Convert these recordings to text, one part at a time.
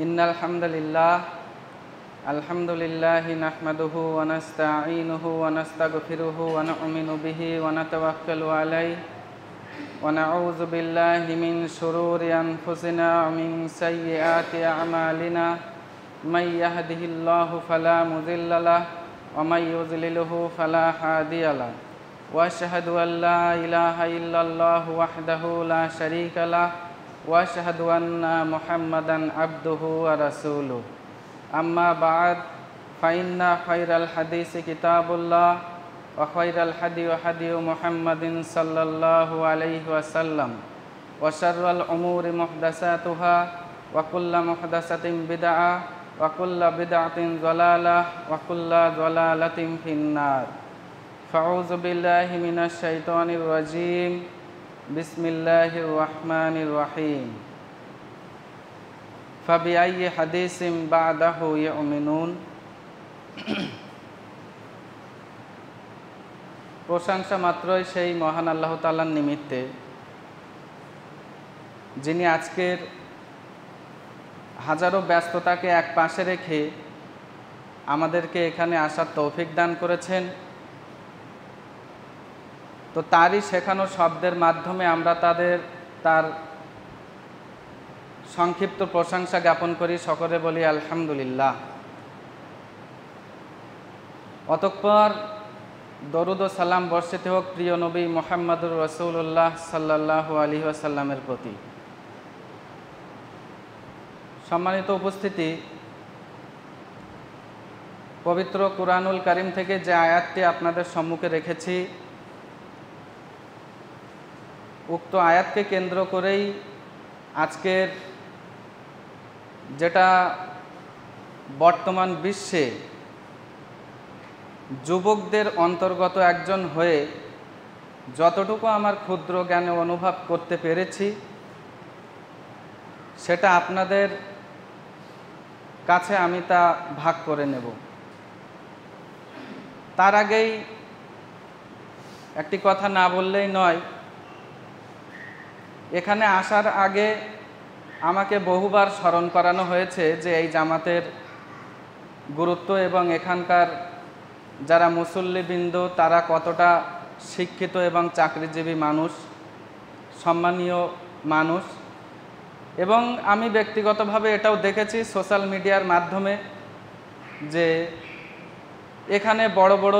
ইন্নাল হামদুলিল্লাহ আলহামদুলিল্লাহি নাহমাদুহু ওয়া নাস্তাঈনুহু ওয়া নাস্তাগফিরুহু ওয়া নু'মিনু বিহি ওয়া নাতাওয়াক্কালু আলাইহি ওয়া নাউযু বিল্লাহি মিন শুরুরি আনফুসিনা ওয়া মিন সাইয়্যাতি আ'মালিনা মান ইয়াহদিহিল্লাহু ফালা মুযিল্লা লাহু ওয়া মান ইউযলিলহু ফালা হাদিয়া লাহু ওয়া আশহাদু আল লা ইলাহা ইল্লাল্লাহু ওয়াহদাহু লা শারীকা লাহু ওয়া আশহাদু আন্না মুহাম্মাদান আবদুহু ওয়া রাসূলুহু আম্মা বা'দ ফাইন্না খায়রাল হাদিসি কিতাবুল্লাহ ওয়া খায়রাল হাদিয়ু মুহাম্মাদিন সাল্লাল্লাহু আলাইহি ওয়াসাল্লাম ওয়া শাররাল উমুরি মুহদাসাতুহা ওয়া কুল্লু মুহদাসাতিন বিদআহ ওয়া কুল্লু বিদআতিন যালালাহ ওয়া কুল্লু যালালাতিন ফিন্নার ফাউযু বিল্লাহি মিনাশ শাইতানির রাজীম বিসমিল্লাহির রহমানির রহিম ফাবিআইয়ি হাদিসিম বা'দাহু ইউমিনুন। প্রশংসা মাত্রই সেই মহান আল্লাহ তাআলার নিমিত্তে, যিনি আজকের হাজারো ব্যস্ততাকে এক পাশে রেখে আমাদেরকে এখানে আসার তৌফিক দান করেছেন। তো তারই শেখানো শব্দের মাধ্যমে আমরা তার সংক্ষিপ্ত প্রশংসা জ্ঞাপন করি, সকলে বলি আলহামদুলিল্লাহ। অতঃপর দরুদ ও সালাম বর্ষিত হোক প্রিয় নবী মুহাম্মদুর রাসূলুল্লাহ সাল্লাল্লাহু আলাইহি ওয়াসাল্লামের প্রতি। সম্মানিত উপস্থিতি, পবিত্র কুরআনুল কারীম থেকে যে আয়াতটি আপনাদের সম্মুখে রেখেছি, উক্ত আয়াতকে কেন্দ্র করেই আজকের যেটা বর্তমান বিশ্বে যুবকদের অন্তর্গত একজন হয়ে যতটুকু আমার ক্ষুদ্র জ্ঞানে অনুভব করতে পেরেছি, সেটা আপনাদের কাছে আমি তা ভাগ করে নেব। তার আগেই একটি কথা না বললেই নয়। এখানে আসার আগে আমাকে বহুবার স্মরণ করানো হয়েছে যে এই জামাতের গুরুত্ব এবং এখানকার যারা মুসল্লিবৃন্দ তারা কতটা শিক্ষিত এবং চাকরিজীবী মানুষ, সম্মানীয় মানুষ। এবং আমি ব্যক্তিগতভাবে এটাও দেখেছি সোশ্যাল মিডিয়ার মাধ্যমে যে এখানে বড় বড়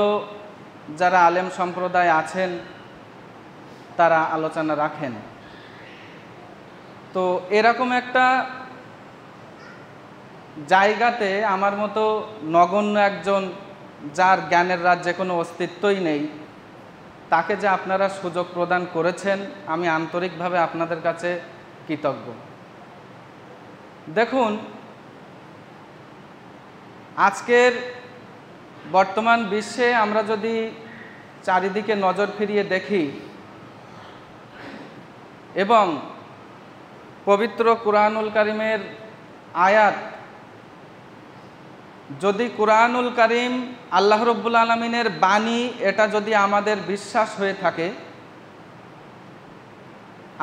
যারা আলেম সম্প্রদায় আছেন তারা আলোচনা রাখেন। তো এরকম একটা জায়গাতে আমার মতো নগণ্য একজন, যার জ্ঞানের রাজ্যে কোনো অস্তিত্বই নেই, তাকে যে আপনারা সুযোগ প্রদান করেছেন, আমি আন্তরিকভাবে আপনাদের কাছে কৃতজ্ঞ। দেখুন, আজকের বর্তমান বিশ্বে আমরা যদি চারিদিকে নজর ফিরিয়ে দেখি এবং পবিত্র কুরআনুল কারীমের আয়াত, যদি কুরআনুল কারীম আল্লাহ রাব্বুল আলামিনের বাণী এটা যদি আমাদের বিশ্বাস হয়ে থাকে,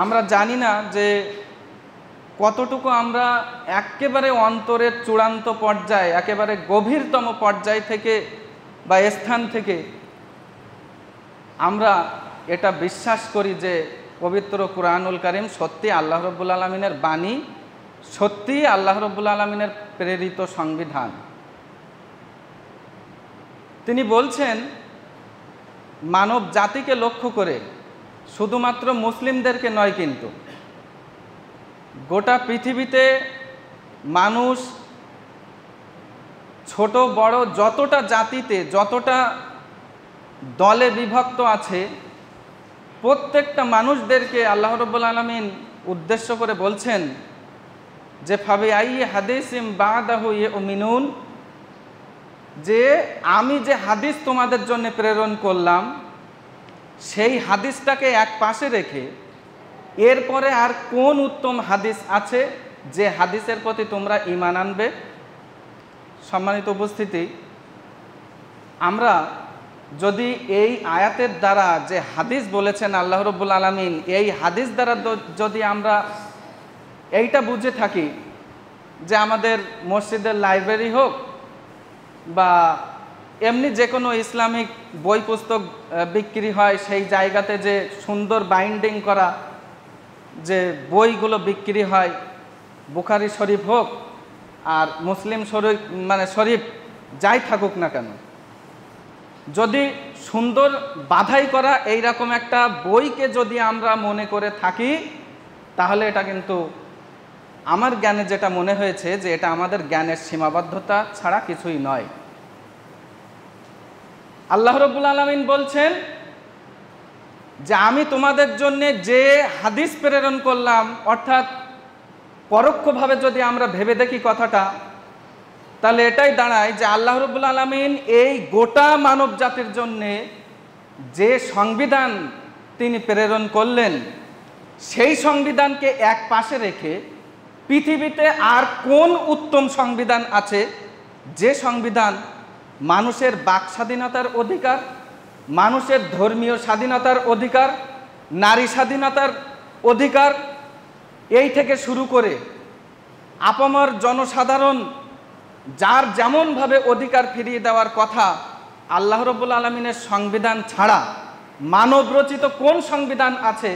আমরা জানি না যে কতটুকু আমরা একেবারে অন্তরের চূড়ান্ত পর্যায়ে, একেবারে গভীরতম পর্যায় থেকে বা স্থান থেকে আমরা এটা বিশ্বাস করি যে পবিত্র কুরআনুল কারীম সত্যি আল্লাহ রাব্বুল আলামিনের বাণী, সত্যি আল্লাহ রাব্বুল আলামিনের প্রেরিত সংবিধান। তিনি বলছেন মানব জাতিকে লক্ষ্য করে, শুধুমাত্র মুসলিমদেরকে নয়, কিন্তু গোটা পৃথিবীতে মানুষ ছোট বড় যতটা জাতিতে, যতটা দলে বিভক্ত আছে, প্রত্যেকটা মানুষদেরকে আল্লাহ রাব্বুল আলামিন উদ্দেশ্য করে বলছেন যে ফাবিআইয়ি হাদিসিম বা'দাহু ইউমিনুন, যে আমি যে হাদিস তোমাদের জন্য প্রেরণ করলাম সেই হাদিসটাকে এক পাশে রেখে এরপরে আর কোন উত্তম হাদিস আছে যে হাদিসের প্রতি তোমরা ঈমান আনবে। সম্মানিত উপস্থিতি, আমরা যদি এই আয়াতের দ্বারা যে হাদিস বলেছেন আল্লাহ রাব্বুল আলামিন, এই হাদিস দ্বারা যদি আমরা এইটা বুঝে থাকি যে আমাদের মসজিদের লাইব্রেরি হোক বা এমনি যে কোনো ইসলামিক বই পুস্তক বিক্রি হয় সেই জায়গাতে যে সুন্দর বাইন্ডিং করা যে বইগুলো বিক্রি হয়, বুখারী শরীফ হোক আর মুসলিম শরীফ শরীফ যাই থাকুক না কেন, যদি সুন্দর বাধাই করা এইরকম একটা বইকে যদি আমরা মনে করে থাকি, তাহলে এটা কিন্তু আমার জ্ঞানে যেটা মনে হয়েছে যে এটা আমাদের জ্ঞানের সীমাবদ্ধতা ছাড়া কিছুই নয়। আল্লাহ রাব্বুল আলামিন বলছেন যে আমি তোমাদের জন্য যে হাদিস প্রেরণ করলাম, অর্থাৎ পরোক্ষভাবে যদি আমরা ভেবে দেখি কথাটা, তাহলে এটাই দাঁড়ায় যে আল্লাহ রাব্বুল আলামিন এই গোটা মানব জাতির জন্যে যে সংবিধান তিনি প্রেরণ করলেন, সেই সংবিধানকে এক পাশে রেখে পৃথিবীতে আর কোন উত্তম সংবিধান আছে যে সংবিধান মানুষের বাক স্বাধীনতার অধিকার, মানুষের ধর্মীয় স্বাধীনতার অধিকার, নারী স্বাধীনতার অধিকার, এই থেকে শুরু করে আপামর জনসাধারণ যার যেমনভাবে অধিকার ফিরিয়ে দেওয়ার কথা, আল্লাহ রাব্বুল আলামিনের সংবিধান ছাড়া মানবরচিত কোন সংবিধান আছে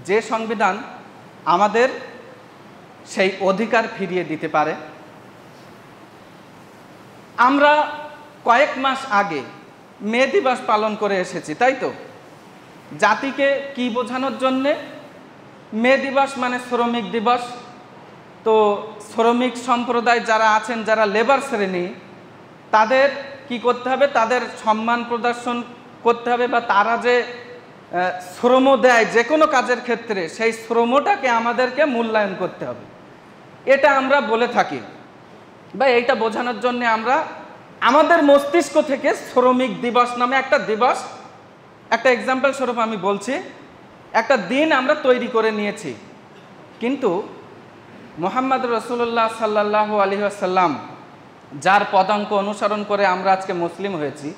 যে সংবিধান আমাদের সেই অধিকার ফিরিয়ে দিতে পারে? আমরা কয়েক মাস আগে মে দিবস পালন করে এসেছি, তাই তো? জাতিকে কি বোঝানোর জন্যে? মে দিবস মানে শ্রমিক দিবস। তো শ্রমিক সম্প্রদায় যারা আছেন, যারা লেবার শ্রেণী, তাদের কি করতে হবে? তাদের সম্মান প্রদর্শন করতে হবে, বা তারা যে শ্রম দেয় যে কোনো কাজের ক্ষেত্রে, সেই শ্রমটাকে আমাদেরকে মূল্যায়ন করতে হবে, এটা আমরা বলে থাকি। বা এইটা বোঝানোর জন্য আমরা আমাদের মস্তিষ্ক থেকে শ্রমিক দিবস নামে একটা দিবস, একটা এক্সাম্পল স্বরূপ আমি বলছি, একটা দিন আমরা তৈরি করে নিয়েছি। কিন্তু মুহাম্মদ রাসূলুল্লাহ সাল্লাল্লাহু আলাইহি ওয়াসাল্লাম, যার পদাঙ্ক অনুসরণ করে আমরা আজকে মুসলিম হয়েছি,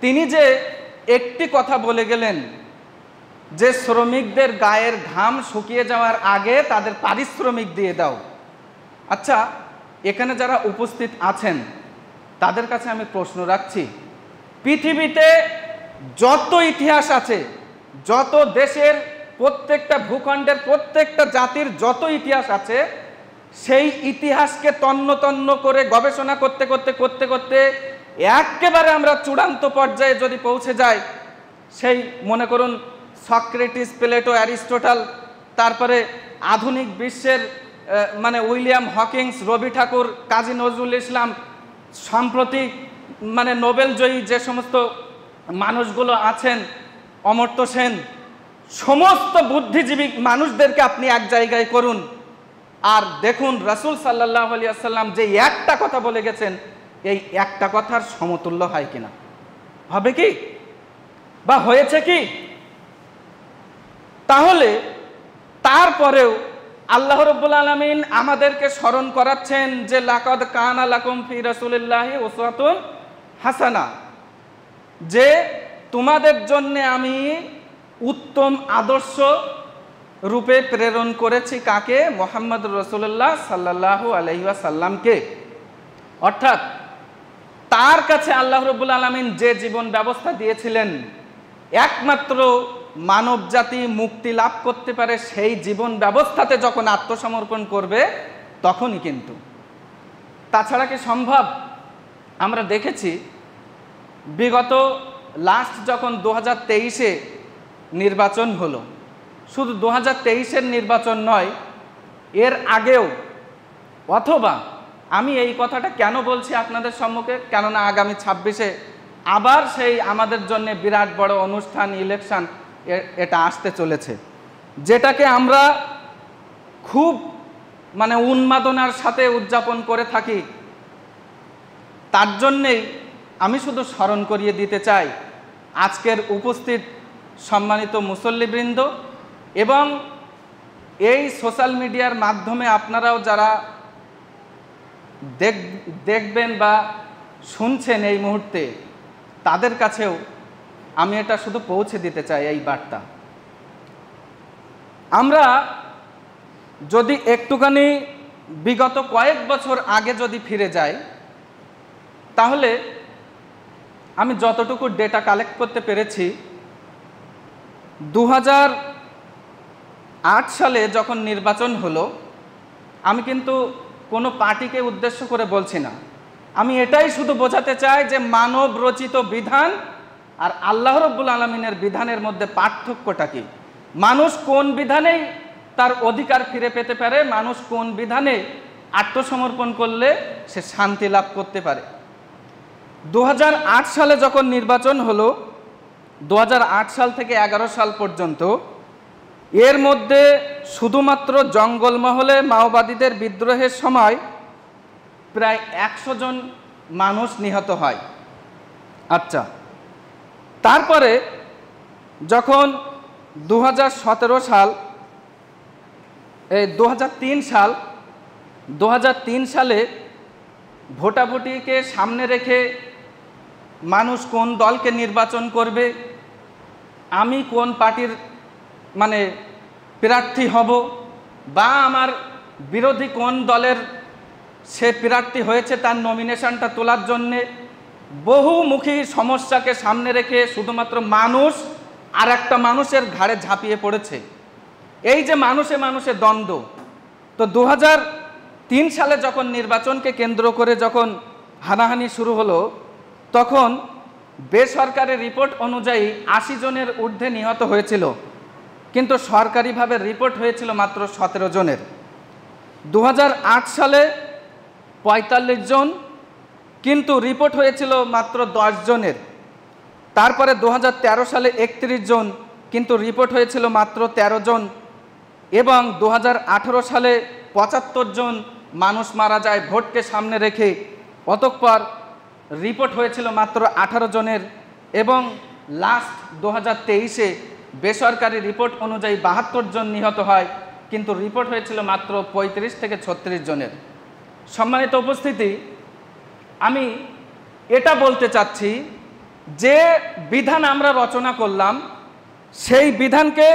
তিনি যে একটি কথা বলে গেলেন যে শ্রমিকদের গায়ের ঘাম শুকিয়ে যাওয়ার আগে তাদের পারিশ্রমিক দিয়ে দাও। আচ্ছা, এখানে যারা উপস্থিত আছেন তাদের কাছে আমি প্রশ্ন রাখছি, পৃথিবীতে যত ইতিহাস আছে, যত দেশের প্রত্যেকটা ভূখণ্ডের প্রত্যেকটা জাতির যত ইতিহাস আছে, সেই ইতিহাসকে তন্ন তন্ন করে গবেষণা করতে করতে করতে করতে একেবারে আমরা চূড়ান্ত পর্যায়ে যদি পৌঁছে যাই, সেই মনে করুন সক্রেটিস, প্লেটো, অ্যারিস্টটল, তারপরে আধুনিক বিশ্বের উইলিয়াম হকিংস, রবি ঠাকুর, কাজী নজরুল ইসলাম, সাম্প্রতিক নোবেল জয়ী যে সমস্ত মানুষগুলো আছেন, অমর্ত্য সেন, সমস্ত বুদ্ধিজীবী মানুষদেরকে আপনি এক জায়গায় করুন আর দেখুন রাসূল সাল্লাল্লাহু আলাইহি ওয়াসাল্লাম যে একটা কথা বলে গেছেন, এই একটা কথার সমতুল্য হয় কিনা? হবে কি? বা হয়েছে কি? তাহলে তারপরেও আল্লাহ রাব্বুল আলামিন আমাদেরকে স্মরণ করাচ্ছেন যে লাকাদ কানা লাকুম ফি রাসূলিল্লাহি উসওয়াতুন হাসানা, যে তোমাদের জন্য আমি উত্তম আদর্শ রূপে প্রেরণ করেছি কাকে? মুহাম্মদ রাসূলুল্লাহ সাল্লাল্লাহু আলাইহি ওয়াসাল্লামকে। অর্থাৎ তার কাছে আল্লাহ রাব্বুল আলামিন যে জীবন ব্যবস্থা দিয়েছিলেন, একমাত্র মানব জাতি মুক্তি লাভ করতে পারে সেই জীবন ব্যবস্থাতে যখন আত্মসমর্পণ করবে তখনই কিন্তু। তাছাড়া কি সম্ভব? আমরা দেখেছি বিগত লাস্ট যখন 2023-এ নির্বাচন হলো, শুধু 2023-এর নির্বাচন নয়, এর আগেও, অথবা আমি এই কথাটা কেন বলছি আপনাদের সম্মুখে, কেননা আগামী 26-এ আবার সেই আমাদের জন্য বিরাট বড় অনুষ্ঠান, ইলেকশন এটা আসতে চলেছে, যেটাকে আমরা খুব উন্মাদনার সাথে উদযাপন করে থাকি। তার জন্যেই আমি শুধু স্মরণ করিয়ে দিতে চাই আজকের উপস্থিত সম্মানিত মুসল্লিবৃন্দ এবং এই সোশ্যাল মিডিয়ার মাধ্যমে আপনারাও যারা দেখবেন বা শুনছেন এই মুহূর্তে, তাদের কাছেও আমি এটা শুধু পৌঁছে দিতে চাই এই বার্তা। আমরা যদি একটুখানি বিগত কয়েক বছর আগে যদি ফিরে যাই, তাহলে আমি যতটুকু ডেটা কালেক্ট করতে পেরেছি, 2008 সালে যখন নির্বাচন হলো, আমি কিন্তু কোনো পার্টিকে উদ্দেশ্য করে বলছি না, আমি এটাই শুধু বোঝাতে চাই যে মানব রচিত বিধান আর আল্লাহ রাব্বুল আলামিনের বিধানের মধ্যে পার্থক্যটা কি। মানুষ কোন বিধানেই তার অধিকার ফিরে পেতে পারে, মানুষ কোন বিধানে আত্মসমর্পণ করলে সে শান্তি লাভ করতে পারে। 2008 সালে যখন নির্বাচন হলো, 2008 সাল থেকে 11 সাল পর্যন্ত, এর মধ্যে শুধুমাত্র জঙ্গলমহলে মাওবাদীদের বিদ্রোহের সময় প্রায় 100 জন মানুষ নিহত হয়। আচ্ছা, তারপরে যখন 2017 সাল, 2003 সালে ভোটাভুটিকে সামনে রেখে মানুষ কোন দলকে নির্বাচন করবে, আমি কোন পার্টির প্রার্থী হব, বা আমার বিরোধী কোন দলের সে প্রার্থী হয়েছে তার নমিনেশনটা তোলার জন্যে বহুমুখী সমস্যাকে সামনে রেখে শুধুমাত্র মানুষ আর একটা মানুষের ঘাড়ে ঝাঁপিয়ে পড়েছে। এই যে মানুষে মানুষে দ্বন্দ্ব, তো 2003 সালে যখন নির্বাচনকে কেন্দ্র করে যখন হানাহানি শুরু হলো, তখন বেসরকারি রিপোর্ট অনুযায়ী 80 জনের ঊর্ধ্বে নিহত হয়েছিল, কিন্তু সরকারিভাবে রিপোর্ট হয়েছিল মাত্র 17 জনের। 2008 সালে 45 জন, কিন্তু রিপোর্ট হয়েছিল মাত্র 10 জনের। তারপরে 2013 সালে 31 জন, কিন্তু রিপোর্ট হয়েছিল মাত্র 13 জন। এবং 2018 সালে 75 জন মানুষ মারা যায় ভোটকে সামনে রেখে, অতঃপর রিপোর্ট হয়েছিল মাত্র 18 জনের। এবং লাস্ট 2023-এ বেসরকারি রিপোর্ট অনুযায়ী 72 জন নিহত হয়, কিন্তু রিপোর্ট হয়েছিল মাত্র 35 থেকে 36 জনের। সম্মানিত উপস্থিতি, আমি এটা বলতে চাচ্ছি যে বিধান আমরা রচনা করলাম, সেই বিধানকে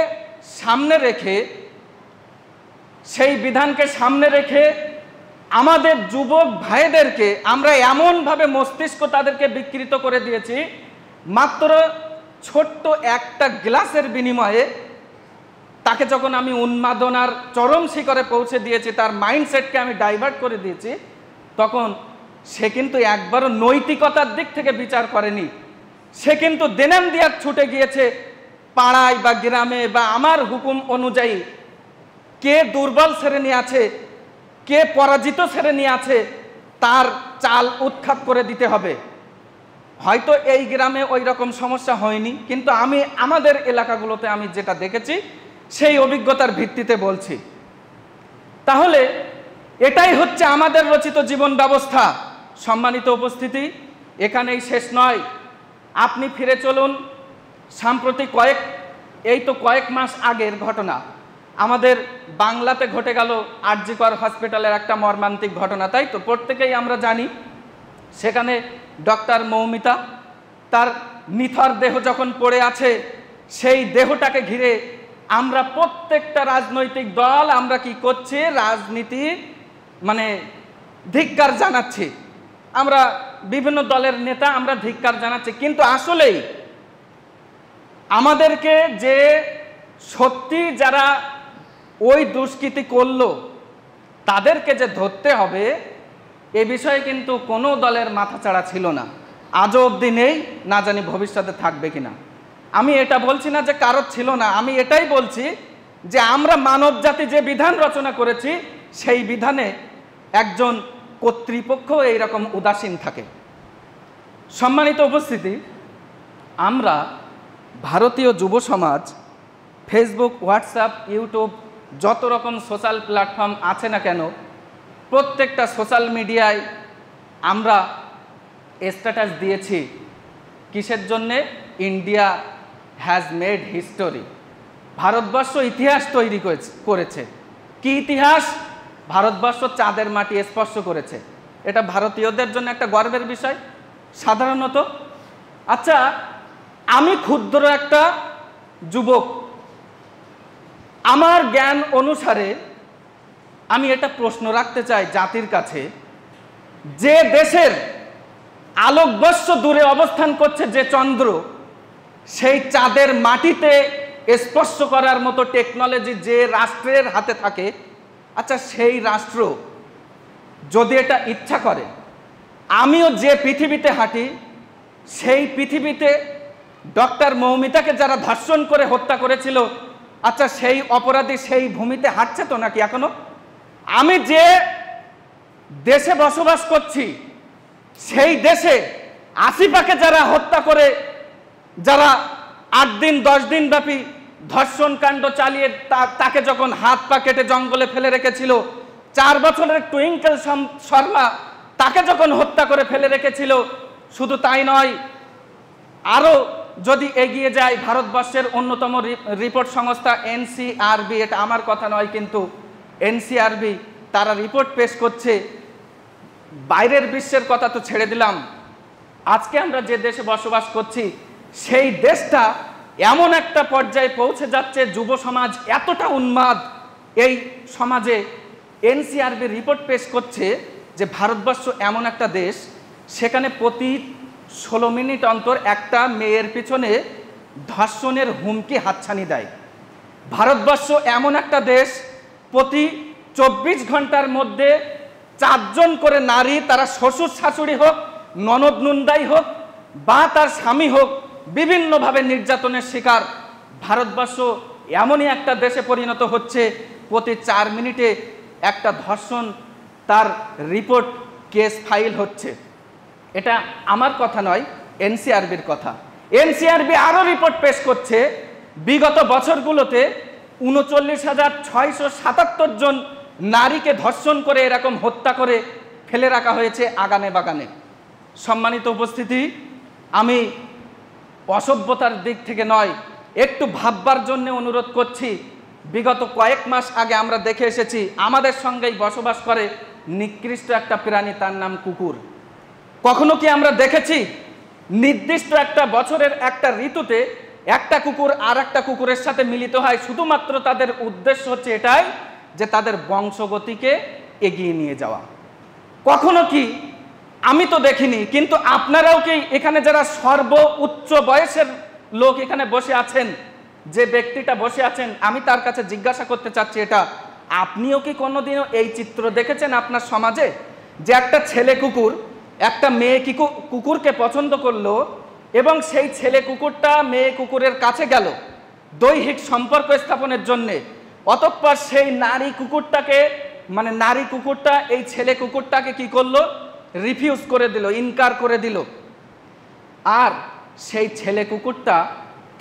সামনে রেখে আমাদের যুবক ভাইদেরকে আমরা এমনভাবে মস্তিষ্ক তাদেরকে বিকৃত করে দিয়েছি, মাত্র ছোট্ট একটা গ্লাসের বিনিময়ে তাকে যখন আমি উন্মাদনার চরম শিখরে পৌঁছে দিয়েছি, তার মাইন্ডসেটকে আমি ডাইভার্ট করে দিয়েছি, তখন সে কিন্তু একবারও নৈতিকতার দিক থেকে বিচার করেনি। সে কিন্তু দেনাম দিয়ার ছুটে গিয়েছে পাড়ায় বা গ্রামে, বা আমার হুকুম অনুযায়ী কে দুর্বল শ্রেণী আছে, কে পরাজিত শ্রেণী আছে, তার চাল উৎখাত করে দিতে হবে। হয়তো এই গ্রামে ওই রকম সমস্যা হয়নি, কিন্তু আমি আমাদের এলাকাগুলোতে আমি যেটা দেখেছি সেই অভিজ্ঞতার ভিত্তিতে বলছি। তাহলে এটাই হচ্ছে আমাদের রচিত জীবন ব্যবস্থা। সম্মানিত উপস্থিতি, এখানেই শেষ নয়। আপনি ফিরে চলুন সাম্প্রতিক কয়েক মাস আগের ঘটনা। আমাদের বাংলাতে ঘটে গেল আর.জি. কর হসপিটালের একটা মর্মান্তিক ঘটনা, তাই তো প্রত্যেকেই আমরা জানি। সেখানে ডক্টর মৌমিতা তার নিথর দেহ যখন পড়ে আছে, সেই দেহটাকে ঘিরে আমরা প্রত্যেকটা রাজনৈতিক দল আমরা কি করছি, রাজনীতি ধিক্কার জানাচ্ছি। আমরা বিভিন্ন দলের নেতা আমরা ধিক্কার জানাচ্ছি, কিন্তু আসলেই আমাদেরকে যে সত্যি যারা ওই দুষ্কৃতি করলো তাদেরকে যে ধরতে হবে, এ বিষয়ে কিন্তু কোনো দলের মাথাচাড়া ছিল না, আজও অবধি নেই, না জানি ভবিষ্যতে থাকবে কিনা। আমি এটা বলছি না যে কারোর ছিল না, আমি এটাই বলছি যে আমরা মানব জাতি যে বিধান রচনা করেছি সেই বিধানে একজন কর্তৃপক্ষ এইরকম উদাসীন থাকে। সম্মানিত উপস্থিতি, আমরা ভারতীয় যুব সমাজ ফেসবুক, হোয়াটসঅ্যাপ, ইউটিউব যত রকম সোশ্যাল প্ল্যাটফর্ম আছে না কেন, প্রত্যেকটা সোশ্যাল মিডিয়ায় আমরা স্ট্যাটাস দিয়েছি কিসের জন্যে? India has made history. Bharatvarsha ইতিহাস তৈরি করেছে। কি ইতিহাস? ভারতবর্ষ চাঁদের মাটি স্পর্শ করেছে। এটা ভারতীয়দের জন্য একটা গর্বের বিষয় সাধারণত। আচ্ছা, আমি ক্ষুদ্র একটা যুবক, আমার জ্ঞান অনুসারে আমি এটা প্রশ্ন রাখতে চাই জাতির কাছে, যে দেশের আলোকবর্ষ দূরে অবস্থান করছে যে চন্দ্র, সেই চাঁদের মাটিতে স্পর্শ করার মতো টেকনোলজি যে রাষ্ট্রের হাতে থাকে, আচ্ছা সেই রাষ্ট্র যদি এটা ইচ্ছা করে, আমিও যে পৃথিবীতে হাঁটি সেই পৃথিবীতে ডক্টর মৌমিতাকে যারা ধর্ষণ করে হত্যা করেছিল, আচ্ছা সেই অপরাধী সেই ভূমিতে হাঁটছে তো নাকি এখনো? আমি যে দেশে বসবাস করছি সেই দেশে আসিফাকে যারা হত্যা করে, যারা 8 দিন 10 দিন ব্যাপী ধর্ষণ কাণ্ড চালিয়ে তাকে যখন হাত পা কেটে জঙ্গলে ফেলে রেখেছিল, 4 বছরের টুইঙ্কেল শর্মা তাকে যখন হত্যা করে ফেলে রেখেছিল, শুধু তাই নয়, আরও যদি এগিয়ে যায় ভারতবর্ষের অন্যতম রিপোর্ট সংস্থা এনসিআরবি, এটা আমার কথা নয় কিন্তু এনসিআরবি তারা রিপোর্ট পেশ করছে, বাইরের বিশ্বের কথা তো ছেড়ে দিলাম, আজকে আমরা যে দেশে বসবাস করছি সেই দেশটা এমন একটা পর্যায়ে পৌঁছে যাচ্ছে, যুব সমাজ এতটা উন্মাদ এই সমাজে। এনসিআরবি রিপোর্ট পেশ করছে যে ভারতবর্ষ এমন একটা দেশ, সেখানে প্রতি 16 মিনিট অন্তর একটা মেয়ের পিছনে ধর্ষণের হুমকি হাতছানি দেয়। ভারতবর্ষ এমন একটা দেশ, প্রতি 24 ঘন্টার মধ্যে 4 জন করে নারী, তারা শ্বশুর শাশুড়ি হোক, ননদ নুন্দাই হোক বা তার স্বামী হোক, বিভিন্নভাবে নির্যাতনের শিকার। ভারতবর্ষ এমনই একটা দেশে পরিণত হচ্ছে, প্রতি 4 মিনিটে একটা ধর্ষণ তার রিপোর্ট কেস ফাইল হচ্ছে। এটা আমার কথা নয়, এনসিআরবির কথা। এনসিআরবি আরও রিপোর্ট পেশ করছে, বিগত বছরগুলোতে 39,677 জন নারীকে ধর্ষণ করে এরকম হত্যা করে ফেলে রাখা হয়েছে আগানে বাগানে। সম্মানিত উপস্থিতি, আমি অসভ্যতার দিক থেকে নয়, একটু ভাববার জন্য অনুরোধ করছি। বিগত কয়েক মাস আগে আমরা দেখে এসেছি, আমাদের সঙ্গেই বসবাস করে নিকৃষ্ট একটা প্রাণী, তার নাম কুকুর। কখনো কি আমরা দেখেছি নির্দিষ্ট একটা বছরের একটা ঋতুতে একটা কুকুর আর একটা কুকুরের সাথে মিলিত হয়, শুধুমাত্র তাদের উদ্দেশ্য হচ্ছে এটাই যে তাদের বংশগতিকে এগিয়ে নিয়ে যাওয়া? কখনো কি? আমি তো দেখিনি, কিন্তু আপনারাও কি এখানে যারা সর্বোচ্চ বয়সের লোক এখানে বসে আছেন, যে ব্যক্তিটা বসে আছেন, আমি তার কাছে জিজ্ঞাসা করতে চাচ্ছি, এটা আপনিও কি কোনোদিনও এই চিত্র দেখেছেন আপনার সমাজে, যে একটা ছেলে কুকুর একটা মেয়ে কুকুরকে পছন্দ করলো এবং সেই ছেলে কুকুরটা মেয়ে কুকুরের কাছে গেল দৈহিক সম্পর্ক স্থাপনের জন্যে, অতঃপর সেই নারী কুকুরটা এই ছেলে কুকুরটাকে কি করলো? রিফিউজ করে দিল, ইনকার করে দিল। আর সেই ছেলে কুকুরটা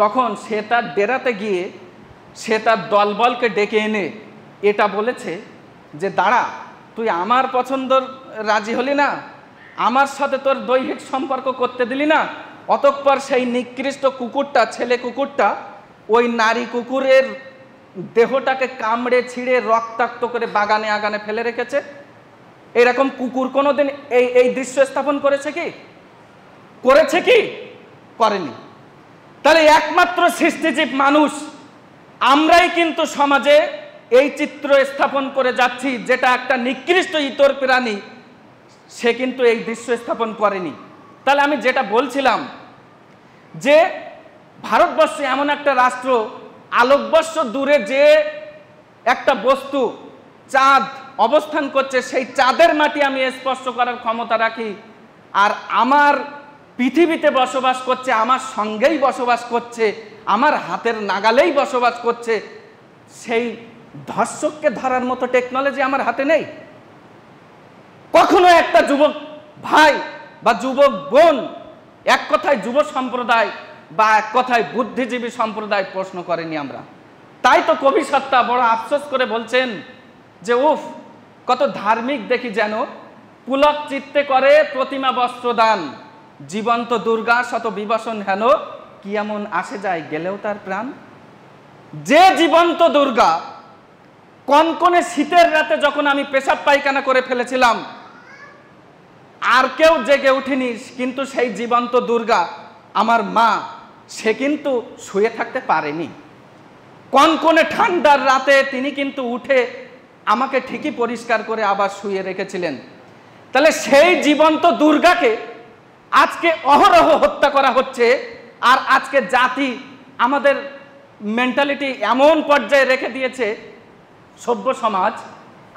তখন সে তার ডেরাতে গিয়ে সে তার দলবলকে ডেকে এনে এটা বলেছে যে, দাঁড়া, তুই আমার পছন্দর রাজি হলি না, আমার সাথে তোর দৈহিক সম্পর্ক করতে দিলি না। অতঃপর সেই নিকৃষ্ট কুকুরটা, ছেলে কুকুরটা, ওই নারী কুকুরের দেহটাকে কামড়ে ছিঁড়ে রক্তাক্ত করে বাগানে আগানে ফেলে রেখেছে। এরকম কুকুর কোনোদিন এই দৃশ্য স্থাপন করেছে কি? করেনি। তাহলে একমাত্র সৃষ্টিজীব মানুষ আমরাই কিন্তু সমাজে এই চিত্র স্থাপন করে যাচ্ছি, যেটা একটা নিকৃষ্ট ইতর প্রাণী সে কিন্তু এই দৃশ্য স্থাপন করেনি। তাহলে আমি যেটা বলছিলাম যে ভারতবর্ষ এমন একটা রাষ্ট্র, আলোকবর্ষ দূরে যে একটা বস্তু চাঁদ অবস্থান করছে, সেই চাঁদের মাটি আমি স্পর্শ করার ক্ষমতা রাখি, আর আমার পৃথিবীতে বসবাস করছে, আমার সঙ্গেই বসবাস করছে, আমার হাতের নাগালেই বসবাস করছে, সেই ধর্ষককে ধরার মতো টেকনোলজি আমার হাতে নেই। কখনো একটা যুবক ভাই বা যুবক বোন, এক কথায় যুব সম্প্রদায় বা এক কথায় বুদ্ধিজীবী সম্প্রদায় প্রশ্ন করেনি আমরা। তাই তো কবি সত্তা বড় আফসোস করে বলছেন যে, উফ, কত ধার্মিক দেখি যেন, পুলক চিত্তে করে প্রতিমা বস্ত্রদান, জীবন্ত দুর্গা শত বিবসন হেন, কি এমন আসে যায় গেলেও তার প্রাণ। যে জীবন্ত দুর্গা, কনকনে শীতের রাতে যখন আমি পেশাব পায়খানা করে ফেলেছিলাম, আর কেউ জেগে উঠিনি, কিন্তু সেই জীবন্ত দুর্গা আমার মা, সে কিন্তু শুয়ে থাকতে পারেনি। কনকনে ঠান্ডার রাতে তিনি কিন্তু উঠে আমাকে ঠিকই পরিষ্কার করে আবার শুয়ে রেখেছিলেন। তাহলে সেই জীবন্ত দুর্গাকে আজকে অহরহ হত্যা করা হচ্ছে। আর আজকে জাতি আমাদের মেন্টালিটি এমন পর্যায়ে রেখে দিয়েছে, সভ্য সমাজ,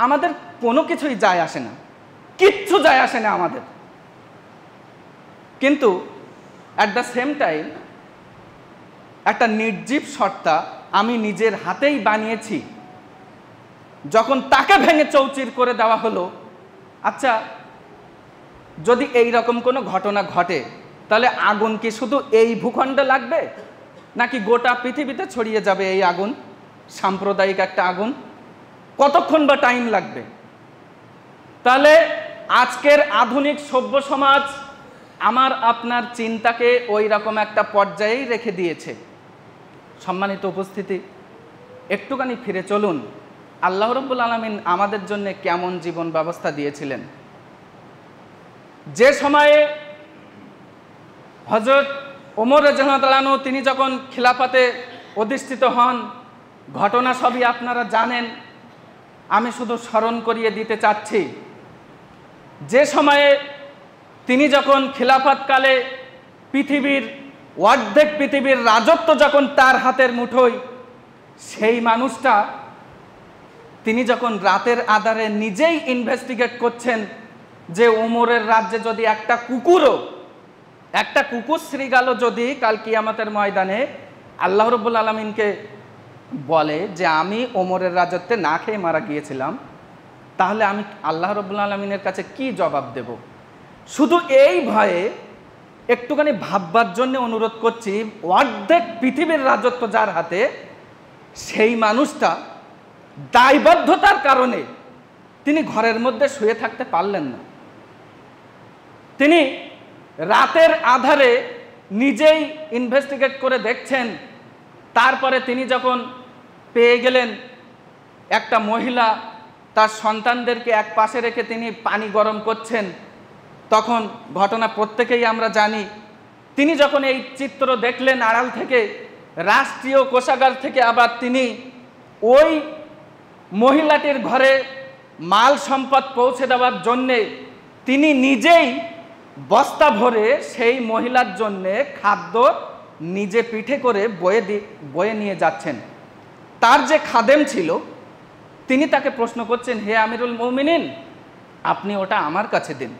আমাদের কোনো কিছুই যায় আসে না, কিচ্ছু যায় আসে না আমাদের। কিন্তু অ্যাট দ্য সেম টাইম একটা নির্জীব সত্তা আমি নিজের হাতেই বানিয়েছি, যখন তাকে ভেঙে চৌচির করে দেওয়া হলো। আচ্ছা, যদি এই রকম কোনো ঘটনা ঘটে তাহলে আগুন কি শুধু এই ভূখণ্ডে লাগবে, নাকি গোটা পৃথিবীতে ছড়িয়ে যাবে এই আগুন? সাম্প্রদায়িক একটা আগুন, কতক্ষণ বা টাইম লাগবে? তাহলে আজকের আধুনিক সভ্য সমাজ আমার আপনার চিন্তাকে ওই রকম একটা পর্যায়েই রেখে দিয়েছে। সম্মানিত উপস্থিতি, একটুখানি ফিরে চলুন আল্লাহ রাব্বুল আলামিন আমাদের জন্য কেমন জীবন ব্যবস্থা দিয়েছিলেন। যে সময়ে হযরত ওমর রাদিয়াল্লাহু আনহু তিনি যখন খিলাফতে অধিষ্ঠিত হন, ঘটনা সবই আপনারা জানেন, আমি শুধু স্মরণ করিয়ে দিতে চাচ্ছি। যে সময়ে তিনি যখন খিলাফতকালে পৃথিবীর অর্ধেক পৃথিবীর রাজত্ব যখন তার হাতের মুঠোয়, সেই মানুষটা তিনি যখন রাতের আধারে নিজেই ইনভেস্টিগেট করছেন যে ওমরের রাজ্যে যদি একটা কুকুর শ্রীগালও যদি কাল কিয়ামতের ময়দানে আল্লাহ রাব্বুল আলামিনকে বলে যে আমি ওমরের রাজত্বে না খেয়ে মারা গিয়েছিলাম, তাহলে আমি আল্লাহ রাব্বুল আলামিনের কাছে কি জবাব দেব? শুধু এই ভয়ে একটুখানি ভাববার জন্য অনুরোধ করছি, অর্ধেক পৃথিবীর রাজত্ব যার হাতে, সেই মানুষটা দায়বদ্ধতার কারণে তিনি ঘরের মধ্যে শুয়ে থাকতে পারলেন না। তিনি রাতের আধারে নিজেই ইনভেস্টিগেট করে দেখছেন। তারপরে তিনি যখন পেয়ে গেলেন একটা মহিলা তার সন্তানদেরকে এক পাশে রেখে তিনি পানি গরম করছেন, তখন ঘটনা প্রত্যেকেই আমরা জানি। তিনি যখন এই চিত্র দেখলেন আড়াল থেকে, রাষ্ট্রীয় কোষাগার থেকে আবার তিনি ওই মহিলাটির ঘরে মাল সম্পদ পৌঁছে দেওয়ার জন্যে তিনি নিজেই বস্তা ভরে সেই মহিলার জন্যে খাদ্য নিজে পিঠে করে বয়ে নিয়ে যাচ্ছেন। তার যে খাদেম ছিল তিনি তাকে প্রশ্ন করছেন, হে আমিরুল মুমিনিন, আপনি ওটা আমার কাছে দিন।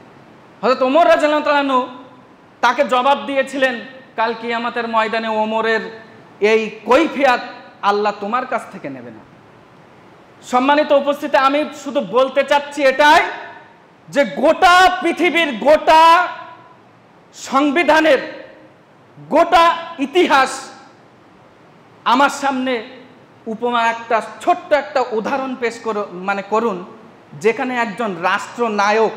হযরত ওমর রাদিয়াল্লাহু আনহু তাকে জবাব দিয়েছিলেন, কাল কিয়ামতের ময়দানে ওমরের এই কৈফিয়ত আল্লাহ তোমার কাছ থেকে নেবে না। সম্মানিত উপস্থিতি, আমি শুধু বলতে চাচ্ছি এটাই যে গোটা পৃথিবীর, গোটা সংবিধানের, গোটা ইতিহাস আমার সামনে উপমা একটা ছোট্ট একটা উদাহরণ পেশ করুন, যেখানে একজন রাষ্ট্রনায়ক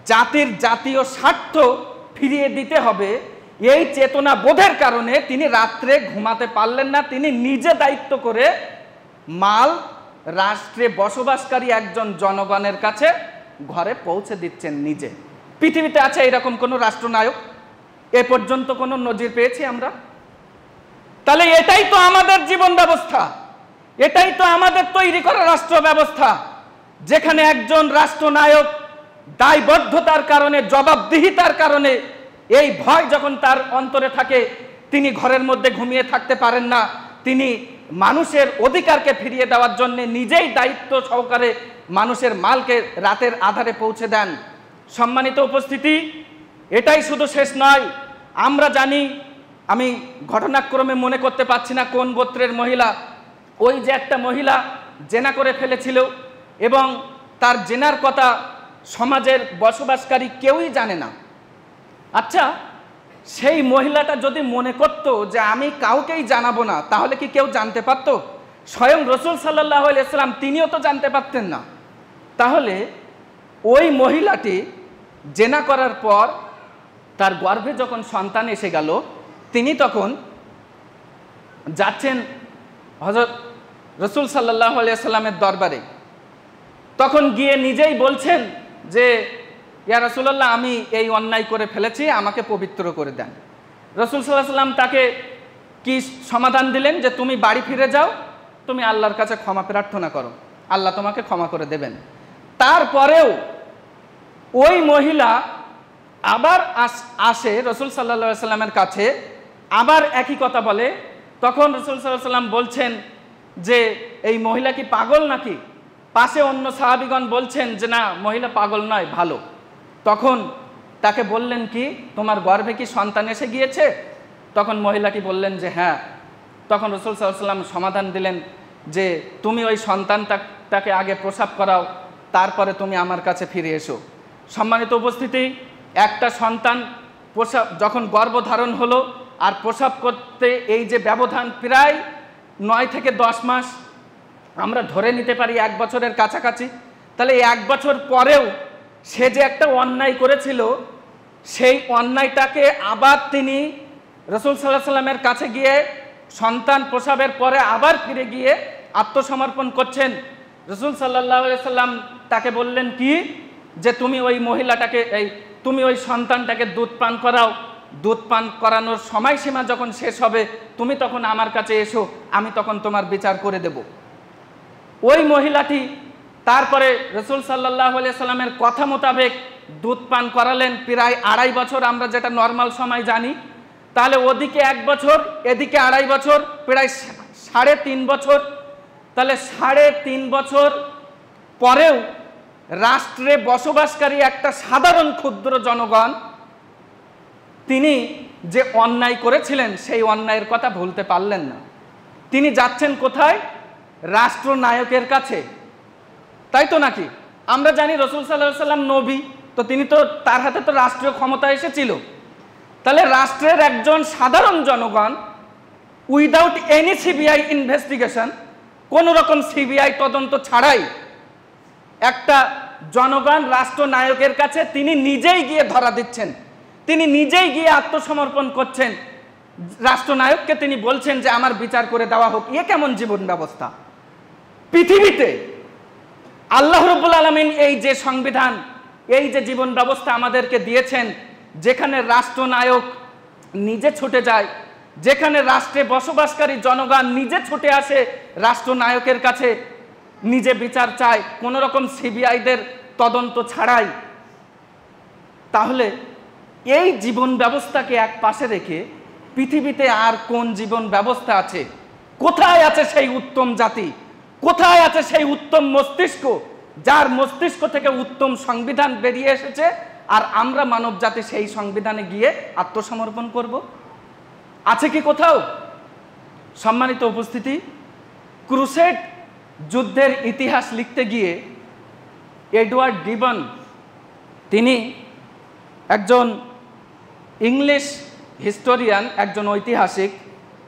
জাতির জাতীয় স্বার্থ ফিরিয়ে দিতে হবে এই চেতনা বোধের কারণে তিনি রাত্রে ঘুমাতে পারলেন না। তিনি নিজে দায়িত্ব করে মাল রাষ্ট্রে বসবাসকারী একজন জনগণের কাছে ঘরে পৌঁছে দিচ্ছেন নিজে। পৃথিবীতে আছে এরকম কোনো রাষ্ট্রনায়ক? এ পর্যন্ত কোনো নজির পেয়েছি আমরা? তাহলে এটাই তো আমাদের জীবন ব্যবস্থা, এটাই তো আমাদের তৈরি করা রাষ্ট্র ব্যবস্থা, যেখানে একজন রাষ্ট্রনায়ক দায়বদ্ধতার কারণে, জবাবদিহিতার কারণে, এই ভয় যখন তার অন্তরে থাকে, তিনি ঘরের মধ্যে ঘুমিয়ে থাকতে পারেন না। তিনি মানুষের অধিকারকে ফিরিয়ে দেওয়ার জন্য নিজেই দায়িত্ব সহকারে মানুষের মালকে রাতের আধারে পৌঁছে দেন। সম্মানিত উপস্থিতি, এটাই শুধু শেষ নয়, আমরা জানি, আমি ঘটনাক্রমে মনে করতে পারছি না কোন গোত্রের মহিলা, ওই যে একটা মহিলা জেনা করে ফেলেছিল এবং তার জেনার কথা সমাজের বসবাসকারী কেউই জানে না। আচ্ছা, সেই মহিলাটা যদি মনে করত যে আমি কাউকেই জানাবো না, তাহলে কি কেউ জানতে পারত? স্বয়ং রাসূল সাল্লাল্লাহু আলাইহি ওয়াসাল্লাম তিনিও তো জানতে পারতেন না। তাহলে ওই মহিলাটি জেনা করার পর তার গর্ভে যখন সন্তান এসে গেল, তিনি তখন যাচ্ছেন হযরত রাসূল সাল্লাল্লাহু আলাইহি ওয়াসাল্লামের দরবারে। তখন গিয়ে নিজেই বলছেন যে ইয়া রাসূলুল্লাহ, আমি এই অন্যায় করে ফেলেছি, আমাকে পবিত্র করে দেন। রাসূল সাল্লাল্লাহু আলাইহি ওয়াসাল্লাম তাকে কি সমাধান দিলেন? যে তুমি বাড়ি ফিরে যাও, তুমি আল্লাহর কাছে ক্ষমা প্রার্থনা করো। আল্লাহ তোমাকে ক্ষমা করে দেবেন। তারপরেও ওই মহিলা আবার আসে রসুল সাল্লাল্লাহু আলাইহি সাল্লামের কাছে, আবার একই কথা বলে। তখন রসুল সাল্লাল্লাহু আলাইহি সাল্লাম বলছেন যে এই মহিলা কি পাগল নাকি? পাশে অন্য সাহাবীগণ বলছেন যে না, মহিলা পাগল নয়, ভালো। তখন তাকে বললেন কি, তোমার গর্ভে কি সন্তান এসে গিয়েছে? তখন মহিলাটি বললেন যে হ্যাঁ। তখন রসুল সাল্লাল্লাহু আলাইহি সাল্লাম সমাধান দিলেন যে তুমি ওই সন্তানটাকে আগে প্রসব করাও, তারপরে তুমি আমার কাছে ফিরে এসো। সম্মানিত উপস্থিতি, একটা সন্তান প্রসব যখন গর্ভধারণ হলো আর প্রসব করতে এই যে ব্যবধান প্রায় 9 থেকে 10 মাস, আমরা ধরে নিতে পারি 1 বছরের কাছাকাছি। তাহলে 1 বছর পরেও সে যে একটা অন্যায় করেছিল, সেই অন্যায়টাকে আবার তিনি রসুল সাল্লাল্লাহু আলাইহি সাল্লামের কাছে গিয়ে সন্তান প্রসবের পরে আবার ফিরে গিয়ে আত্মসমর্পণ করছেন। রসুল সাল্লাল্লাহু আলাইহি সাল্লাম তাকে বললেন কি, যে তুমি ওই মহিলাটাকে তুমি ওই সন্তানটাকে দুধ পান করাও, দুধ পান করানোর সময়সীমা যখন শেষ হবে তুমি তখন আমার কাছে এসো, আমি তখন তোমার বিচার করে দেব। ওই মহিলাটি তারপরে রসুল সাল্লাল্লাহু আলাইহি সাল্লামের কথা মোতাবেক দুধ পান করালেন প্রায় 2.5 বছর, আমরা যেটা নর্মাল সময় জানি। তাহলে ওদিকে 1 বছর, এদিকে 2.5 বছর, প্রায় 3.5 বছর। তাহলে 3.5 বছর পরেও রাষ্ট্রে বসবাসকারী একটা সাধারণ ক্ষুদ্র জনগণ তিনি যে অন্যায় করেছিলেন সেই অন্যায়ের কথা ভুলতে পারলেন না। তিনি যাচ্ছেন কোথায়? রাষ্ট্রনায়কের কাছে, তাই তো নাকি? আমরা জানি রসুল সাল্লাল্লাহু আলাইহি সাল্লাম নবী, তো তিনি তো তার হাতে তো রাষ্ট্রীয় ক্ষমতা এসেছিল। তাহলে রাষ্ট্রের একজন সাধারণ জনগণ উইদাউট এনি সিবিআই ইনভেস্টিগেশন, কোনো রকম সিবিআই তদন্ত ছাড়াই একটা জনগণ রাষ্ট্রনায়কের কাছে তিনি নিজেই গিয়ে ধরা দিচ্ছেন, তিনি নিজেই গিয়ে আত্মসমর্পণ করছেন। রাষ্ট্রনায়ককে তিনি বলছেন যে আমার বিচার করে দেওয়া হোক। এ কেমন জীবন ব্যবস্থা? পৃথিবীতে আল্লাহ রাব্বুল আলামিন এই যে সংবিধান, এই যে জীবন ব্যবস্থা আমাদেরকে দিয়েছেন, যেখানে রাষ্ট্রনায়ক নিজে ছুটে যায়, যেখানে রাষ্ট্রে বসবাসকারী জনগণ নিজে ছুটে আসে রাষ্ট্রনায়কের কাছে, নিজে বিচার চায় কোনো রকম সিবিআইদের তদন্ত ছাড়াই, তাহলে এই জীবন ব্যবস্থাকে এক পাশে রেখে পৃথিবীতে আর কোন জীবন ব্যবস্থা আছে? কোথায় আছে সেই উত্তম জাতি? কোথায় আছে সেই উত্তম মস্তিষ্ক, যার মস্তিষ্ক থেকে উত্তম সংবিধান বেরিয়ে এসেছে, আর আমরা মানব জাতি সেই সংবিধানে গিয়ে আত্মসমর্পণ করব? আছে কি কোথাও? সম্মানিত উপস্থিতি, ক্রুসেড যুদ্ধের ইতিহাস লিখতে গিয়ে এডওয়ার্ড গিবন, তিনি একজন ইংলিশ হিস্টোরিয়ান, একজন ঐতিহাসিক।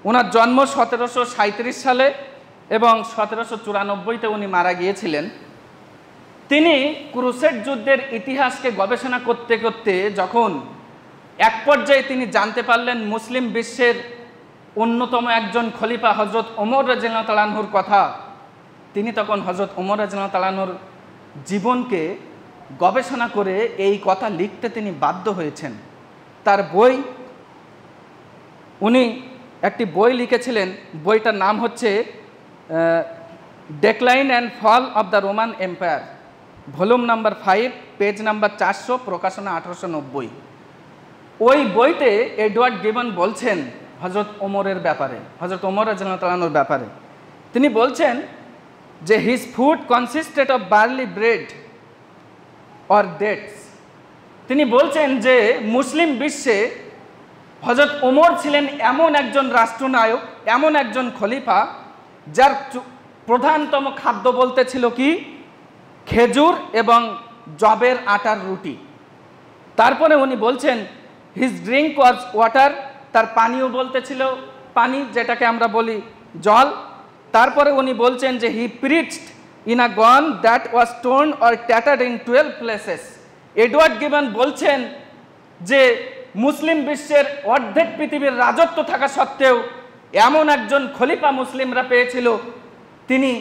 ওনার জন্ম 1737 সালে এবং 1794-তে উনি মারা গিয়েছিলেন। তিনি ক্রুসেড যুদ্ধের ইতিহাসকে গবেষণা করতে করতে যখন এক পর্যায়ে তিনি জানতে পারলেন মুসলিম বিশ্বের অন্যতম একজন খলিফা হযরত ওমর রাদিয়াল্লাহু তাআলা আনহুর কথা, তিনি তখন হযরত ওমর রাদিয়াল্লাহু তাআলা আনহুর জীবনকে গবেষণা করে এই কথা লিখতে তিনি বাধ্য হয়েছেন। তার বই, উনি একটি বই লিখেছিলেন, বইটার নাম হচ্ছে decline and fall of the Roman empire, volume number 5, page number 400, প্রকাশনা 1890। ওই বইতে এডওয়ার্ড গিবন বলছেন হযরত ওমরের ব্যাপারে, হযরত ওমর রাদিয়াল্লাহু তাআলা আনহুর ব্যাপারে। তিনি বলছেন যে his food কনসিস্টেড of barley bread or dates. তিনি বলছেন যে মুসলিম বিশ্বে হযরত ওমর ছিলেন এমন একজন রাষ্ট্রনায়ক, এমন একজন খলিফা, যার প্রধানতম খাদ্য বলতে ছিল কি? খেজুর এবং জবের আটার রুটি। তারপরে উনি বলছেন হিজ ড্রিঙ্ক ওয়াজ ওয়াটার, তার পানীয় বলতে ছিল পানি, যেটাকে আমরা বলি জল। তারপরে উনি বলছেন যে he preached in a gown that was torn or tattered in 12 places। Edward Gibbon বলছেন যে মুসলিম বিশ্বের অর্ধেক পৃথিবীর রাজত্ব থাকা সত্ত্বেও এমন একজন খলিফা মুসলিমরা পেয়েছিল, তিনি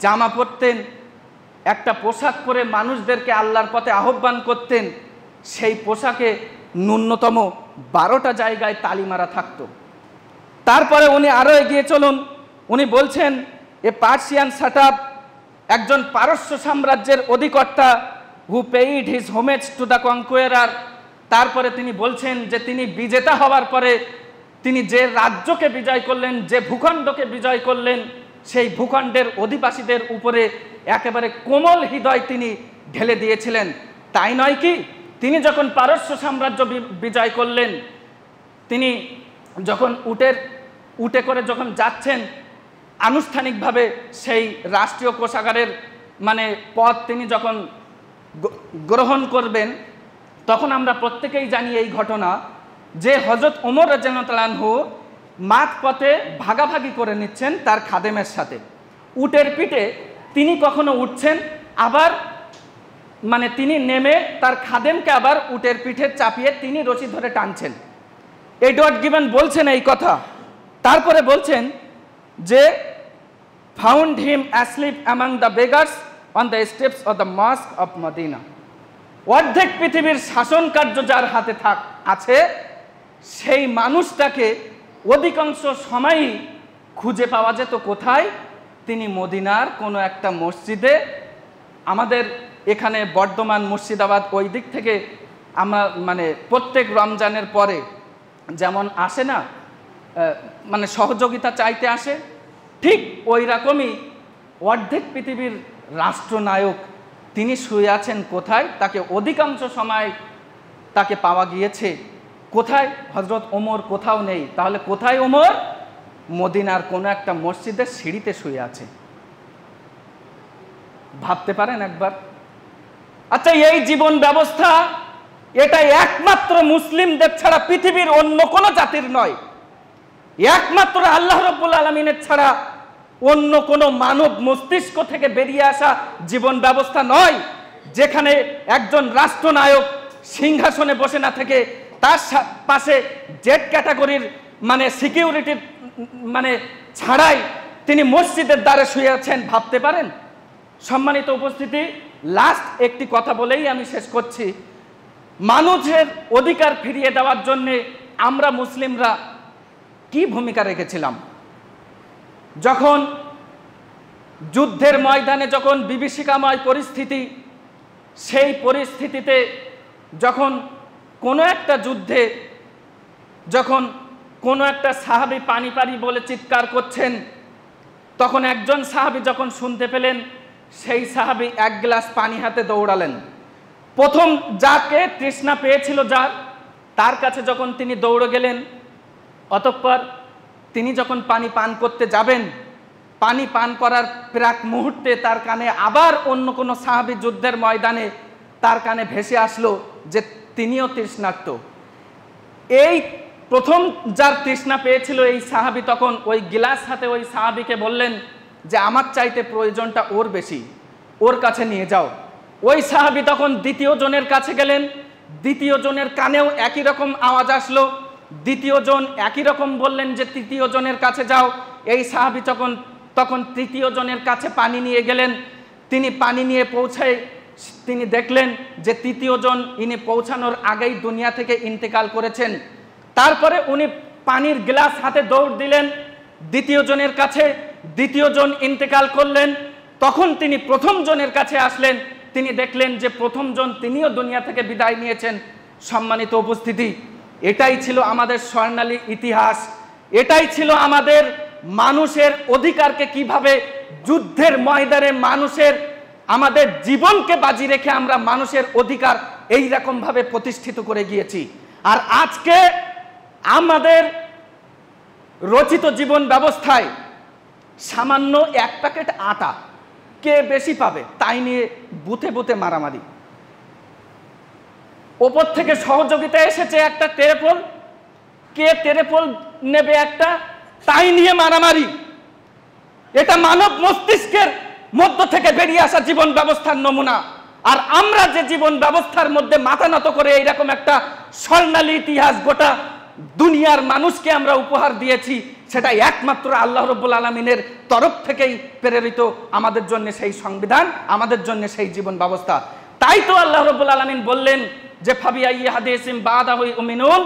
জামা পরতেন, একটা পোশাক পরে মানুষদেরকে আল্লাহর পথে আহ্বান করতেন, সেই পোশাকে ন্যূনতম 12টা জায়গায় তালি মারা থাকতো। তারপরে উনি আরও এগিয়ে চলুন, উনি বলছেন এ পার্সিয়ান সেটআপ একজন পারস্য সাম্রাজ্যের অধিকর্তা who paid his homage to the conqueror. তারপরে তিনি বলছেন যে তিনি বিজেতা হওয়ার পরে তিনি যে রাজ্যকে বিজয় করলেন, যে ভূখণ্ডকে বিজয় করলেন, সেই ভূখণ্ডের অধিবাসীদের উপরে একেবারে কোমল হৃদয় তিনি ঢেলে দিয়েছিলেন। তাই নয় কি, তিনি যখন পারস্য সাম্রাজ্য বিজয় করলেন, তিনি যখন উটে করে যখন যাচ্ছেন, আনুষ্ঠানিকভাবে সেই রাষ্ট্রীয় কোষাগারের পদ তিনি যখন গ্রহণ করবেন, তখন আমরা প্রত্যেকেই জানি এই ঘটনা যে হযরত ওমর রাদিয়াল্লাহু আনহু মাঠ পথে ভাগাভাগি করে নিচ্ছেন তার খাদেমের সাথে। উটের পিঠে তিনি কখনো উঠছেন, আবার তিনি নেমে তার খাদেমকে আবার উটের পিঠে চাপিয়ে তিনি রশি ধরে টানছেন। এডওয়ার্ড গিবন বলছেন এই কথা। তারপরে বলছেন যে found him asleep among the beggars on the steps of the mosque of Medina. অর্ধেক পৃথিবীর শাসন কার্য যার হাতে আছে, সেই মানুষটাকে অধিকাংশ সময়ই খুঁজে পাওয়া যেত কোথায়? তিনি মদিনার কোনো একটা মসজিদে। আমাদের এখানে বর্ধমান, মুর্শিদাবাদ ওই দিক থেকে আমরা প্রত্যেক রমজানের পরে যেমন আসে না, সহযোগিতা চাইতে আসে, ঠিক ওই রকমই অর্ধেক পৃথিবীর রাষ্ট্রনায়ক তিনি শুয়ে আছেন কোথায়? তাকে অধিকাংশ সময় তাকে পাওয়া গিয়েছে কোথায়? হযরত ওমর কোথাও নেই। তাহলে কোথায় ওমর? মদিনার কোনো একটা মসজিদের সিঁড়িতে শুয়ে আছে। ভাবতে পারেন একবার? আচ্ছা, এই জীবন ব্যবস্থা এটা একমাত্র মুসলিমদের ছাড়া পৃথিবীর অন্য কোনো জাতির নয়, একমাত্র আল্লাহ রাব্বুল আলামিনের ছাড়া অন্য কোনো মানব মস্তিষ্ক থেকে বেরিয়ে আসা জীবন ব্যবস্থা নয়, যেখানে একজন রাষ্ট্রনায়ক সিংহাসনে বসে না থেকে তার পাশে জেড ক্যাটাগরির সিকিউরিটি ছাড়াই তিনি মসজিদের দ্বারে শুয়ে আছেন। ভাবতে পারেন? সম্মানিত উপস্থিতি, লাস্ট একটি কথা বলেই আমি শেষ করছি। মানুষের অধিকার ফিরিয়ে দেওয়ার জন্যে আমরা মুসলিমরা কি ভূমিকা রেখেছিলাম? যখন যুদ্ধের ময়দানে যখন বিভীষিকাময় পরিস্থিতি, সেই পরিস্থিতিতে যখন কোনো একটা যুদ্ধে যখন কোনো একটা সাহাবী পানি পানি বলে চিৎকার করছেন, তখন একজন সাহাবী যখন শুনতে পেলেন, সেই সাহাবী এক গ্লাস পানি হাতে দৌড়ালেন। প্রথম যাকে তৃষ্ণা পেয়েছিল তার কাছে যখন তিনি দৌড়ে গেলেন, অতঃপর তিনি যখন পানি পান করতে যাবেন, পানি পান করার প্রাক মুহূর্তে তার কানে আবার অন্য কোনো সাহাবী যুদ্ধের ময়দানে তার কানে ভেসে আসলো যে তিনিও তৃষ্ণার্ত। এই প্রথম যার তৃষ্ণা পেয়েছিল এই সাহাবী তখন ওই গিলাস হাতে ওই সাহাবীকে বললেন যে আমার চাইতে প্রয়োজনটা ওর বেশি, ওর কাছে নিয়ে যাও। ওই সাহাবী তখন দ্বিতীয় জনের কাছে গেলেন, দ্বিতীয় জনের কানেও একই রকম আওয়াজ আসলো, দ্বিতীয় জন একই রকম বললেন যে তৃতীয় জনের কাছে যাও। এই সাহাবী তখন তৃতীয় জনের কাছে পানি নিয়ে গেলেন। তিনি পানি নিয়ে পৌঁছায় তিনি দেখলেন যে তৃতীয় জন ইনি পৌঁছানোর আগেই দুনিয়া থেকে ইন্তেকাল করেছেন। তারপরে উনি পানির গ্লাস হাতে দৌড় দিলেন দ্বিতীয় জনের কাছে, দ্বিতীয় জন ইন্তেকাল করলেন। তখন তিনি প্রথম জনের কাছে আসলেন, তিনি দেখলেন যে প্রথম জন তিনিও দুনিয়া থেকে বিদায় নিয়েছেন। সম্মানিত উপস্থিতি, এটাই ছিল আমাদের স্বর্ণালী ইতিহাস, এটাই ছিল আমাদের মানুষের অধিকারকে কিভাবে যুদ্ধের ময়দানে আমাদের জীবনকে বাজি রেখে আমরা মানুষের অধিকার এই রকম ভাবে প্রতিষ্ঠিত করে গিয়েছি। আর আজকে আমাদের রচিত জীবন ব্যবস্থায় সামান্য এক প্যাকেট আটা কে বেশি পাবে তাই নিয়ে বুথে বুথে মারামারি। ওপর থেকে সহযোগিতা এসেছে একটা তেরেপোল, কে তেরেপোল নেবে একটা তাই নিয়ে মারামারি। এটা মানব মস্তিষ্কের মধ্য থেকে বেরিয়ে আসা জীবন ব্যবস্থার নমুনা। আর আমরা যে জীবন ব্যবস্থার মধ্যে মাথা নত করে এইরকম একটা স্বর্ণালী ইতিহাস গোটা দুনিয়ার মানুষকে আমরা উপহার দিয়েছি, সেটা একমাত্র আল্লাহ রাব্বুল আলামিনের তরফ থেকেই প্রেরিত আমাদের জন্য সেই সংবিধান, আমাদের জন্য সেই জীবন ব্যবস্থা। তাই তো আল্লাহ রাব্বুল আলামিন বললেন যে ফাবিআইয়ি হাদিসিন বাদাহু ইউমিনুন।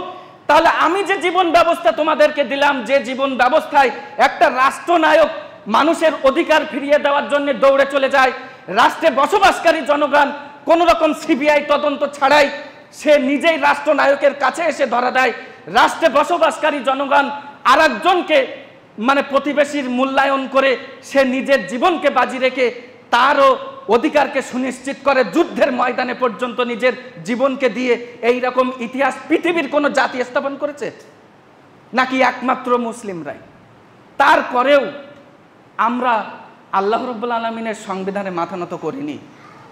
তাহলে আমি যে জীবন ব্যবস্থা তোমাদেরকে দিলাম, যে জীবন ব্যবস্থায় একটা রাষ্ট্রনায়ক মানুষের অধিকার ফিরিয়ে দেওয়ার জন্য দৌড়ে চলে যায়। রাষ্ট্রে বসবাসকারী জনগণ কোনো রকম সিবিআই তদন্ত ছাড়াই সে নিজেই রাষ্ট্রনায়কের কাছে এসে ধরা দেয়। রাষ্ট্রে বসবাসকারী জনগণ আর একজনকে মানে প্রতিবেশীর মূল্যায়ন করে সে নিজের জীবনকে বাজি রেখে তারও অধিকারকে সুনিশ্চিত করে যুদ্ধের ময়দানে পর্যন্ত নিজের জীবনকে দিয়ে। এই রকম ইতিহাস পৃথিবীর কোনো জাতি স্থাপন করেছে নাকি একমাত্র মুসলিমরাই? তারপরেও আমরা আল্লাহ রাব্বুল আলামিনের সংবিধানে মাথা নত করিনি।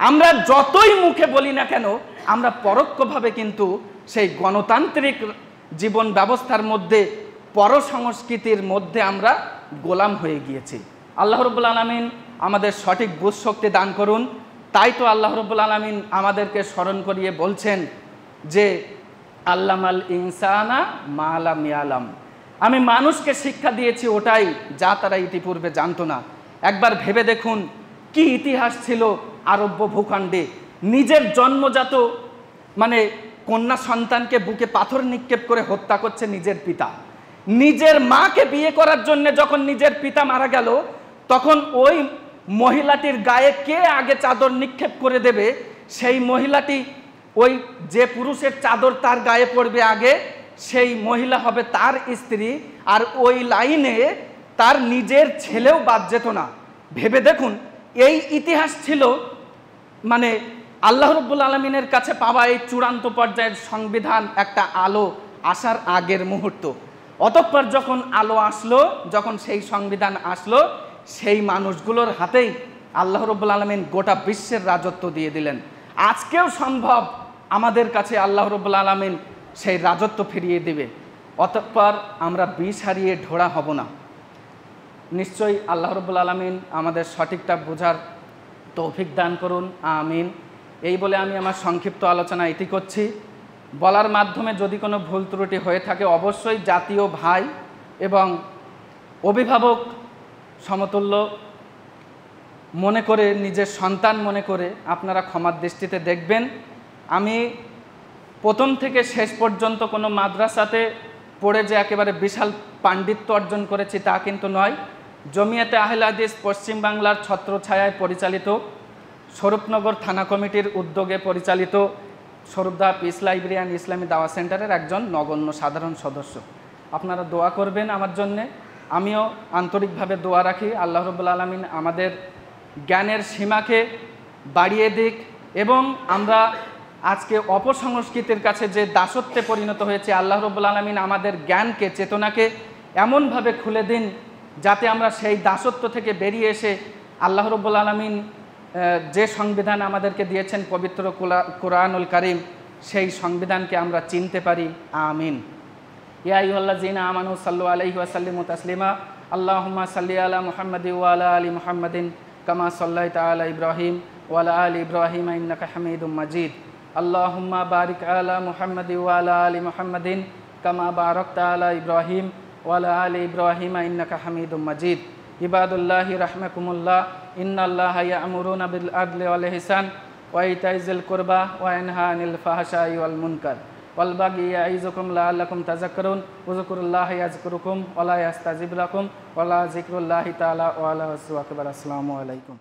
আমরা যতই মুখে বলি না কেন, আমরা পরোক্ষভাবে কিন্তু সেই গণতান্ত্রিক জীবন ব্যবস্থার মধ্যে পরসংস্কৃতির মধ্যে আমরা গোলাম হয়ে গিয়েছি। আল্লাহ রাব্বুল আলামিন আমাদের সঠিক বুঝ শক্তি দান করুন। তাই তো আল্লাহ রাব্বুল আলামিন আমাদেরকে স্মরণ করিয়ে বলছেন যে আল্লামাল ইনসানা মা লাম ইয়ালাম, আমি মানুষকে শিক্ষা দিয়েছি ওটাই যা তারা ইতিপূর্বে জানতো না। একবার ভেবে দেখুন কি ইতিহাস ছিল আরব্য ভূখণ্ডে। নিজের জন্মজাত মানে কন্যা সন্তানকে বুকে পাথর নিক্ষেপ করে হত্যা করছে নিজের পিতা। নিজের মাকে বিয়ে করার জন্য যখন নিজের পিতা মারা গেল, তখন ওই মহিলাটির গায়ে কে আগে চাদর নিক্ষেপ করে দেবে, সেই মহিলাটি ওই যে পুরুষের চাদর তার গায়ে পড়বে আগে, সেই মহিলা হবে তার স্ত্রী। আর ওই লাইনে তার নিজের ছেলেও বাদ যেত না। ভেবে দেখুন, এই ইতিহাস ছিল মানে আল্লাহ রাব্বুল আলামিনের কাছে পাওয়া এই চূড়ান্ত পর্যায়ের সংবিধান একটা আলো আসার আগের মুহূর্ত। অতঃপর যখন আলো আসলো, যখন সেই সংবিধান আসলো, সেই মানুষগুলোর হাতেই আল্লাহ রাব্বুল আলামিন গোটা বিশ্বের রাজত্ব দিয়ে দিলেন। আজকেও সম্ভব আমাদের কাছে আল্লাহ রাব্বুল আলামিন সেই রাজত্ব ফিরিয়ে দিবে। অতঃপর আমরা বিষ হারিয়ে ঢোড়া হব না। নিশ্চয়ই আল্লাহ রাব্বুল আলামিন আমাদের সঠিকটা বোঝার তৌফিক দান করুন, আমিন। এই বলে আমি আমার সংক্ষিপ্ত আলোচনা ইতি করছি। বলার মাধ্যমে যদি কোনো ভুল ত্রুটি হয়ে থাকে, অবশ্যই জাতীয় ভাই এবং অভিভাবক সমতুল্য মনে করে, নিজের সন্তান মনে করে আপনারা ক্ষমার দৃষ্টিতে দেখবেন। আমি প্রথম থেকে শেষ পর্যন্ত কোনো মাদ্রাসাতে পড়ে যে একেবারে বিশাল পাণ্ডিত্য অর্জন করেছি তা কিন্তু নয়। জমিয়াতে আহলে হাদিস পশ্চিমবাংলার ছত্রছায়ায় পরিচালিত, স্বরূপনগর থানা কমিটির উদ্যোগে পরিচালিত স্বরূপদা পিস লাইব্রেরি অ্যান্ড ইসলামী দাওয়া সেন্টারের একজন নগণ্য সাধারণ সদস্য। আপনারা দোয়া করবেন আমার জন্যে, আমিও আন্তরিকভাবে দোয়া রাখি। আল্লাহ রাব্বুল আলামিন আমাদের জ্ঞানের সীমাকে বাড়িয়ে দিক এবং আমরা আজকে অপসংস্কৃতির কাছে যে দাসত্বে পরিণত হয়েছে, আল্লাহ রাব্বুল আলামিন আমাদের জ্ঞানকে, চেতনাকে এমনভাবে খুলে দিন যাতে আমরা সেই দাসত্ব থেকে বেরিয়ে এসে আল্লাহ রাব্বুল আলামিন যে সংবিধান আমাদেরকে দিয়েছেন পবিত্র কোরআনুল কারীম, সেই সংবিধানকে আমরা চিনতে পারি, আমিন। ইয়া আইয়ুহাল্লাযীনা আমানু সাল্লু আলাইহি ওয়া সাল্লিমু তাসলিমা। আল্লাহুম্মা সাল্লি আলা মুহাম্মাদিন ওয়া আলা আলি মুহাম্মাদিন কামা সাল্লাইতা আলা ইব্রাহিম ওয়া আলা আলি ইব্রাহিম ইন্নাকা হামিদুম মাজিদ। আল্লাহুম্মা বারিক আলা মুহাম্মাদিন ওয়া আলা আলি মুহাম্মাদিন কামা বারাকতা আলা ইব্রাহিম ওয়া আলা আলি ইব্রাহিম ইন্নাকা হামিদুম মাজিদ। ইবাদুল্লাহি রাহমাকুমুল্লাহ, ইন্নাল্লাহা ইয়া'মুরুনা বিল আদলি ওয়াল ইহসান ওয়া ইতাইজিল কুরবা ওয়া ইয়ানহা আনিল ফাহশাই ওয়াল মুনকার ওয়াল বাগি ইয়াইযুকুম লাআল্লাকুম তাযাক্কারুন। উযকুরুল্লাহা ইয়াযকুরুকুম ওয়া লা ইয়াস্তাজিব লাকুম ওয়া লা যিকরুল্লাহি তাআলা ওয়া লা আকবার। আসসালামু আলাইকুম।